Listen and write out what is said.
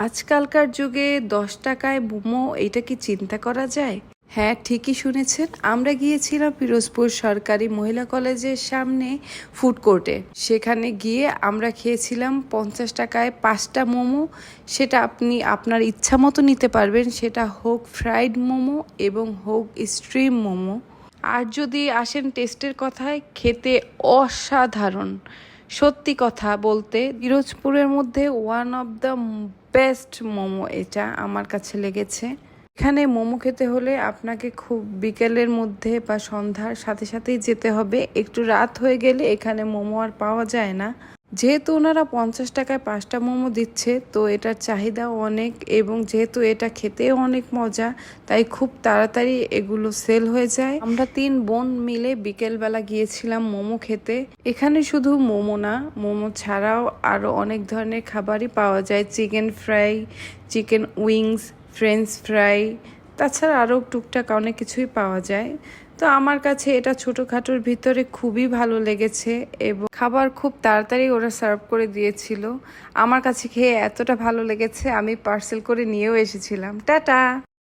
আজকালকার যুগে 10 টাকায় মোমো, এটা কি চিন্তা করা যায়? হ্যাঁ, ঠিকই শুনেছেন। আমরা গিয়েছিলাম পিরোজপুর সরকারি মহিলা কলেজের সামনে ফুড কোর্টে। সেখানে গিয়ে আমরা খেয়েছিলাম 50 টাকায় 5টা মোমো। সেটা আপনি আপনার ইচ্ছা মতো নিতে পারবেন, সেটা হোক ফ্রাইড মোমো এবং হোক স্ট্রিম মোমো। আর যদি আসেন টেস্টের কথায়, খেতে অসাধারণ। সত্যি কথা বলতে পিরোজপুরের মধ্যে one of the best momo এটা আমার কাছে লেগেছে। এখানে মোমো খেতে হলে আপনাকে খুব বিকেলের মধ্যে বা সন্ধ্যার সাথে সাথেই যেতে হবে। একটু রাত হয়ে গেলে এখানে মোমো আর পাওয়া যায় না। যেহেতু ওনারা 50 টাকায় 5টা মোমো দিচ্ছে, তো এটার চাহিদাও অনেক, এবং যেহেতু এটা খেতেও অনেক মজা, তাই খুব তাড়াতাড়ি এগুলো সেল হয়ে যায়। আমরা 3 বোন মিলে বিকেলবেলা গিয়েছিলাম মোমো খেতে। এখানে শুধু মোমো না, মোমো ছাড়াও আরও অনেক ধরনের খাবারই পাওয়া যায়। Chicken fry, chicken wings, French fry, তাছাড়া আরও টুকটাক অনেক কিছুই পাওয়া যায়। তো আমার কাছে এটা ছোটোখাটোর ভিতরে খুবই ভালো লেগেছে, এবং খাবার খুব তাড়াতাড়ি ওরা সার্ভ করে দিয়েছিল। আমার কাছে খেয়ে এতটা ভালো লেগেছে, আমি পার্সেল করে নিয়েও এসেছিলাম। টাটা।